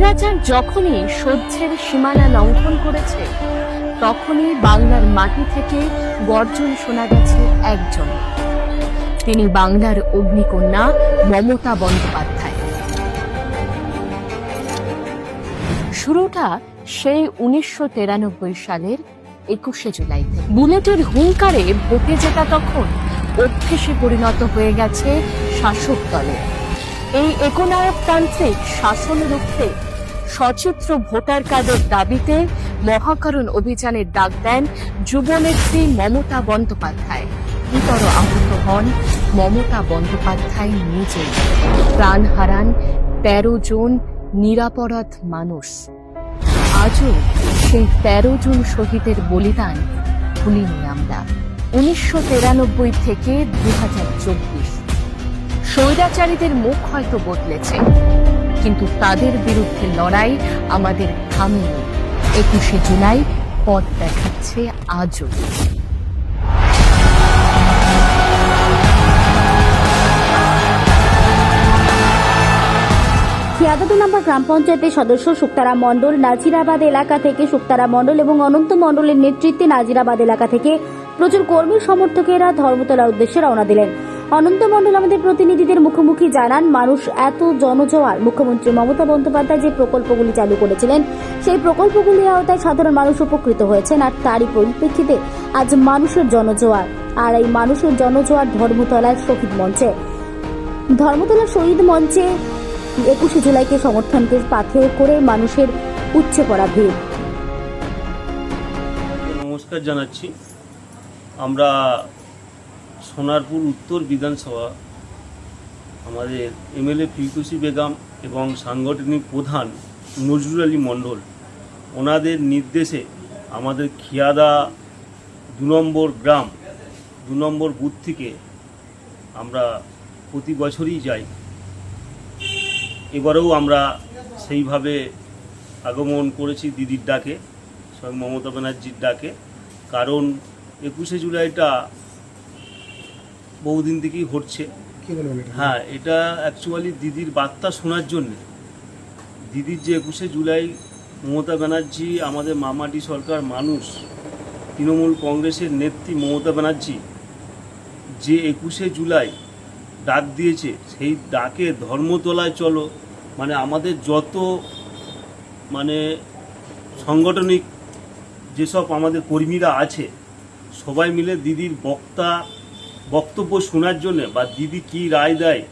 স্বৈরাচার যখনই সহ্যের সীমানা লঙ্ঘন করেছে, তখনই বাংলার মাটি থেকে গর্জন শোনা গেছে একজন। তিনি বাংলার অগ্নিকন্যা মমতা বন্দ্যোপাধ্যায়। শুরুটা সেই 1993 সালের 21শে জুলাই। বুলেটের হুঙ্কারে ভোটে জেতা তখন অভ্যেসে পরিণত হয়ে গেছে শাসক দলে। এই একনায়কতান্ত্রিক শাসন রুখতে সচিত্র ভোটার কার্ডের দাবিতে মহাকরণ অভিযানের ডাক দেন যুবনেত্রী মমতা বন্দ্যোপাধ্যায়। গুরুতর আহত হন মমতা বন্দ্যোপাধ্যায় নিজেই। প্রাণ হারান 13 জন নিরাপরাধ মানুষ। আজও সেই 13 জন শহীদের বলিদান ভুলিনি আমরা। 1993 থেকে 2024 স্বৈরাচারীদের মুখ হয়তো বদলেছে, কিন্তু তাদের বিরুদ্ধে লড়াই আমাদের থামেনি। 21শে জুলাই পথ দেখাচ্ছে আজও। খিয়াদা নম্বর গ্রাম পঞ্চায়েতের সদস্য শুক্তারা মণ্ডল নাজিরাবাদ এলাকা থেকে শুক্তারা মণ্ডল এবং অনন্ত মণ্ডলের নেতৃত্বে নাজিরাবাদ এলাকা থেকে প্রচুর কর্মী সমর্থকেরা ধর্মতলার উদ্দেশ্যে রওনা দিলেন। অনন্ত মণ্ডল আমাদের প্রতিনিধিদের মুখোমুখি জানান, মানুষ এত জনজোয়ার, মুখ্যমন্ত্রী মমতা বন্দ্যোপাধ্যায় যে প্রকল্পগুলি চালু করেছিলেন সেই প্রকল্পগুলির আওতায় সাধারণ মানুষ উপকৃত হয়েছেন, আর তারই পরিপ্রেক্ষিতে আজ মানুষের জনজোয়ার। আর এই মানুষের জনজোয়ার ধর্মতলার শহীদ মঞ্চে। ধর্মতলার শহীদ মঞ্চে 21শে জুলাইকে সমর্থনকে পাথেয় করে মানুষের উচ্চে পড়া ভিড়। নমস্কার জানাচ্ছি। আমরা সোনারপুর উত্তর বিধানসভা আমাদের এমএলএ ফিরদৌসী বেগম এবং সাংগঠনিক প্রধান নজরুল আলী মণ্ডল, ওনাদের নির্দেশে আমাদের খিয়াদা 2 নম্বর গ্রাম 2 নম্বর বুথ থেকে আমরা প্রতি বছরই যাই। এবারেও আমরা সেইভাবে আগমন করেছি দিদির ডাকে, স্বয়ং মমতা ব্যানার্জির ডাকে। কারণ 21শে জুলাইটা বহুদিন থেকেই ঘটছে। হ্যাঁ, এটা অ্যাকচুয়ালি দিদির বার্তা শোনার জন্যে। দিদির যে 21শে জুলাই মমতা ব্যানার্জি, আমাদের মামাটি সরকার মানুষ, তৃণমূল কংগ্রেসের নেত্রী মমতা ব্যানার্জি যে 21শে জুলাই ডাক দিয়েছে, সেই ডাকে ধর্মতলায় চলো, মানে আমাদের যত সাংগঠনিক যেসব আমাদের কর্মীরা আছে সবাই মিলে দিদির বক্তব্য শোনার জন্য, বা দিদি কি রায় দেয়,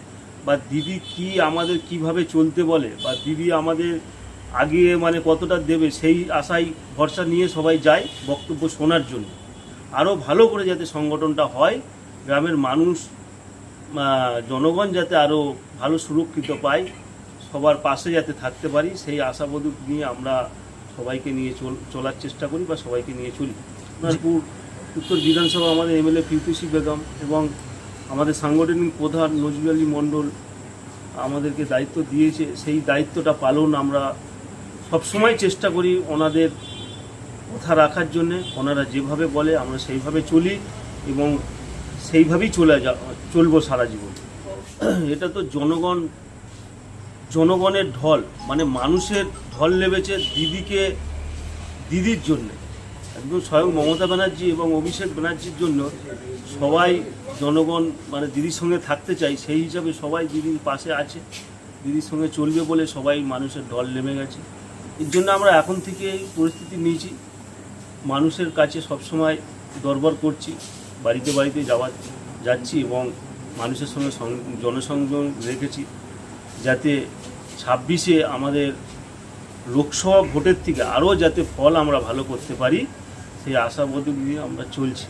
বা দিদি কি আমাদের কিভাবে চলতে বলে, বা দিদি আমাদের আগে কতটা দেবে, সেই আশাই ভরসা নিয়ে সবাই যায় বক্তব্য শোনার জন্য। আরও ভালো করে যাতে সংগঠনটা হয়, গ্রামের মানুষ জনগণ যাতে আরও ভালো সুরক্ষিত পায়, সবার পাশে যাতে থাকতে পারি, সেই আশাবোধ নিয়ে আমরা সবাইকে নিয়ে চলার চেষ্টা করি বা সবাইকে নিয়ে চলি। সোনারপুর উত্তর বিধানসভা আমাদের এমএলএ ফিরদৌসী বেগম এবং আমাদের সাংগঠনিক প্রধান নজরুল আলী মণ্ডল আমাদেরকে দায়িত্ব দিয়েছে। সেই দায়িত্বটা পালন আমরা সবসময় চেষ্টা করি ওনাদের কথা রাখার জন্যে। ওনারা যেভাবে বলে আমরা সেইভাবে চলি এবং সেইভাবেই চলবো সারা জীবন। এটা তো জনগণের ঢল, মানুষের ঢল নেমেছে দিদির জন্যে, একদম স্বয়ং মমতা ব্যানার্জি এবং অভিষেক ব্যানার্জির জন্য। সবাই জনগণ দিদির সঙ্গে থাকতে চাই, সেই হিসাবে সবাই দিদির পাশে আছে, দিদির সঙ্গে চলবে বলে সবাই মানুষের ঢল নেমে গেছে। এর জন্য আমরা এখন থেকে এই পরিস্থিতি নিয়েছি, মানুষের কাছে সবসময় দরবার করছি, বাড়িতে বাড়িতে যাচ্ছি এবং মানুষের সঙ্গে জনসংযোগ রেখেছি, যাতে 26শে আমাদের লোকসভা ভোটের থেকে আরও যাতে ফল আমরা ভালো করতে পারি, সেই আশাবাদ নিয়ে আমরা চলছি।